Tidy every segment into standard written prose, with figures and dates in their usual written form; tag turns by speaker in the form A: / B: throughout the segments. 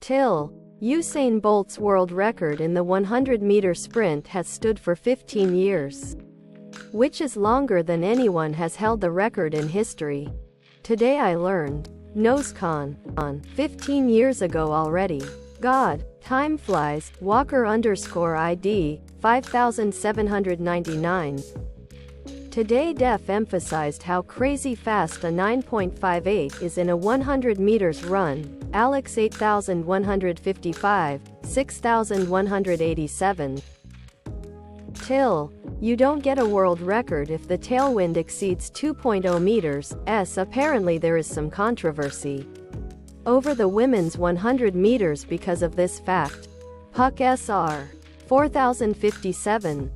A: TIL. Usain Bolt's world record in the 100-meter sprint has stood for 15 years, which is longer than anyone has held the record in history. Today I learned. NoseCon. 15 years ago already. God, time flies. Walker_ID, 5799. Today Def emphasized how crazy fast a 9.58 is in a 100 meters run. Alex 8155, 6187. TIL. You don't get a world record if the tailwind exceeds 2.0 meters. Apparently there is some controversy over the women's 100 meters because of this fact. Puck SR. 4057.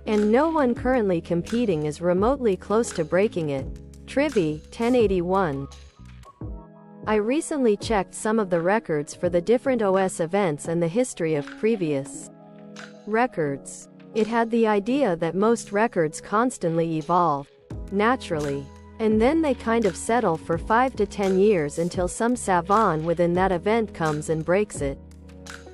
A: And no one currently competing is remotely close to breaking it. Trivi, 1081. I recently checked some of the records for the different OS events and the history of previous records. It had the idea that most records constantly evolve, naturally, and then they kind of settle for 5 to 10 years until some savant within that event comes and breaks it.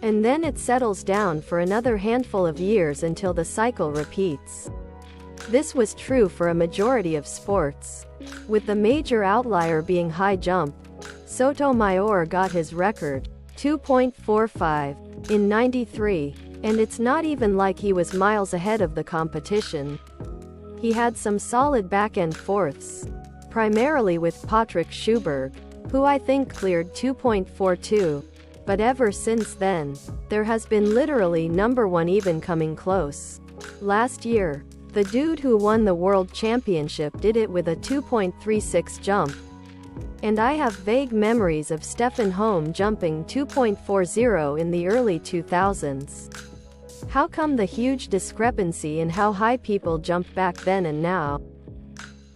A: And then it settles down for another handful of years until the cycle repeats. This was true for a majority of sports, with the major outlier being high jump. Sotomayor got his record, 2.45, in '93, and it's not even like he was miles ahead of the competition. He had some solid back-end fourths, primarily with Patrick Schuberg, who I think cleared 2.42. But ever since then, there has been literally number one even coming close. Last year, the dude who won the world championship did it with a 2.36 jump. And I have vague memories of Stephen Holm jumping 2.40 in the early 2000s. How come the huge discrepancy in how high people jumped back then and now?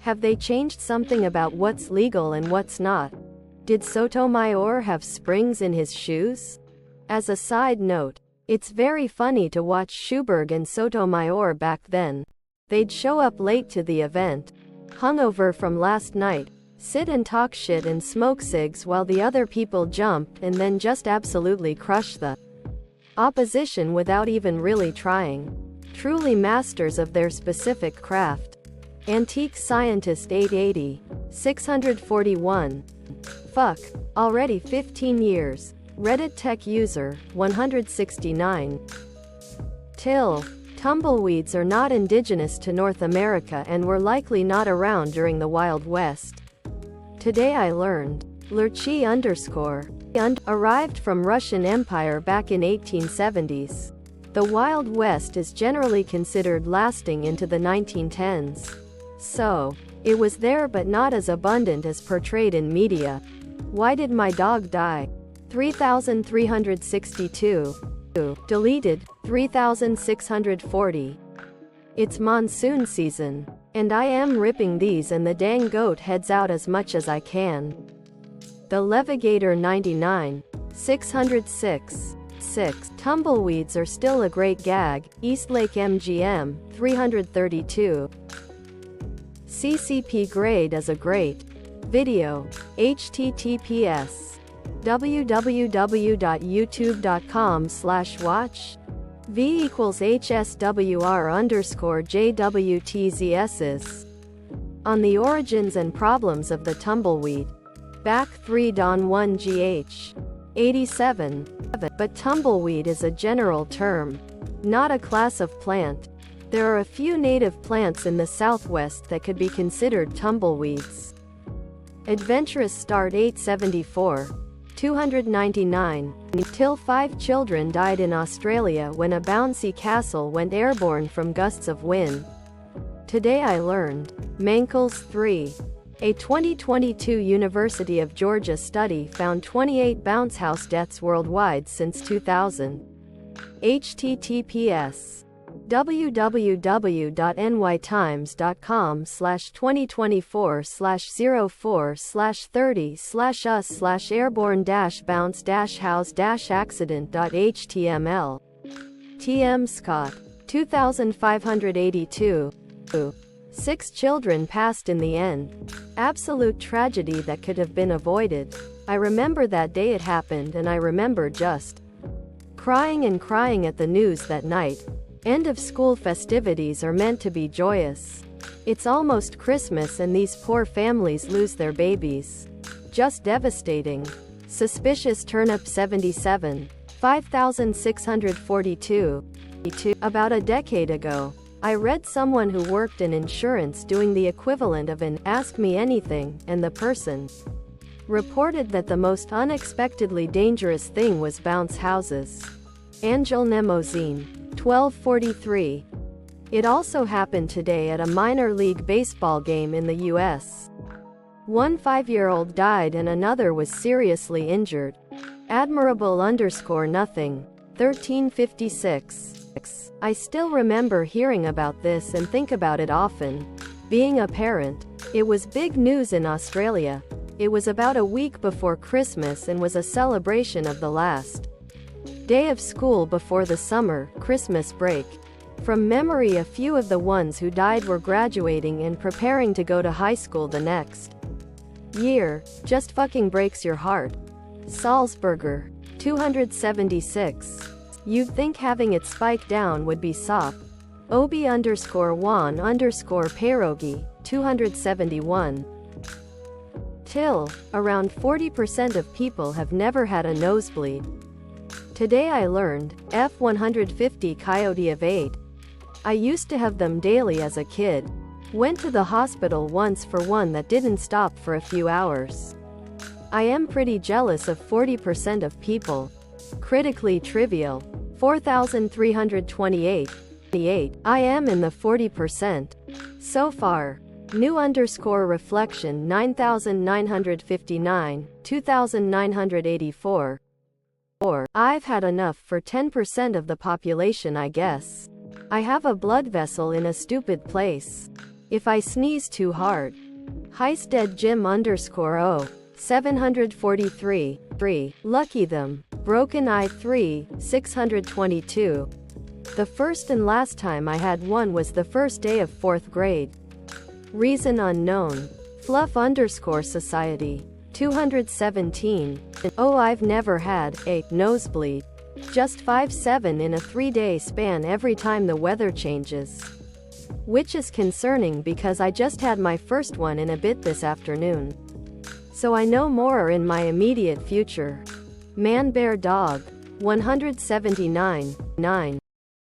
A: Have they changed something about what's legal and what's not? Did Sotomayor have springs in his shoes? As a side note, it's very funny to watch Schuberg and Sotomayor back then. They'd show up late to the event, hungover from last night, sit and talk shit and smoke cigs while the other people jumped and then just absolutely crush the opposition without even really trying. Truly masters of their specific craft. Antique Scientist 880, 641. Fuck. Already 15 years. Reddit tech user, 169. TIL. Tumbleweeds are not indigenous to North America and were likely not around during the Wild West. Today I learned. Lurchi_ arrived from Russian Empire back in 1870s. The Wild West is generally considered lasting into the 1910s. So, it was there but not as abundant as portrayed in media. Why did my dog die? 3362. Deleted, 3640. It's monsoon season, and I am ripping these and the dang goat heads out as much as I can. The Levigator 99, 606. 6. Tumbleweeds are still a great gag. Eastlake MGM, 332. CCP grade as a great video. https www.youtube.com/watch v equals hswr_jwtz's on the origins and problems of the tumbleweed. Back 3 Don 1 GH 87. But tumbleweed is a general term, not a class of plant. There are a few native plants in the Southwest that could be considered tumbleweeds. Adventurous Start 874. 299. Till 5 children died in Australia when a bouncy castle went airborne from gusts of wind. Today I learned. Mankels 3. A 2022 University of Georgia study found 28 bounce house deaths worldwide since 2000. https www.nytimes.com/2024/04/30/us/airborne-bounce-house-accident.html. TM Scott. 2582. 6 children passed in the end. Absolute tragedy that could have been avoided. I remember that day it happened, and I remember just crying and crying at the news that night. End of school festivities are meant to be joyous. It's almost Christmas and these poor families lose their babies. Just devastating. Suspicious Turnip 77. 5642. About a decade ago, I read someone who worked in insurance doing the equivalent of an Ask Me Anything, and the person reported that the most unexpectedly dangerous thing was bounce houses. Angel Nemozine. 1243. It also happened today at a minor league baseball game in the U.S. One 5-year-old died and another was seriously injured. Admirable_nothing. 1356. I still remember hearing about this and think about it often. Being a parent, it was big news in Australia. It was about a week before Christmas and was a celebration of the last day of school before the summer, Christmas break. From memory, a few of the ones who died were graduating and preparing to go to high school the next year. Just fucking breaks your heart. Salzburger. 276. You'd think having it spike down would be sop. Obi_Juan_Pierogi. 271. TIL. Around 40% of people have never had a nosebleed. Today I learned, F150 Coyote of 8. I used to have them daily as a kid. Went to the hospital once for one that didn't stop for a few hours. I am pretty jealous of 40% of people. Critically trivial. 4328. I am in the 40%. So far. New_reflection 9959, 2984. I've had enough for 10% of the population, I guess. I have a blood vessel in a stupid place. If I sneeze too hard. Heisted Jim_O. 743. 3. Lucky them. Broken Eye 3. 622. The first and last time I had one was the first day of 4th grade. Reason unknown. Fluff_Society. 217. Oh, I've never had a nosebleed. Just 5-7 in a 3-day span every time the weather changes. Which is concerning because I just had my first one in a bit this afternoon. So I know more are in my immediate future. Man Bear Dog. 179. 9.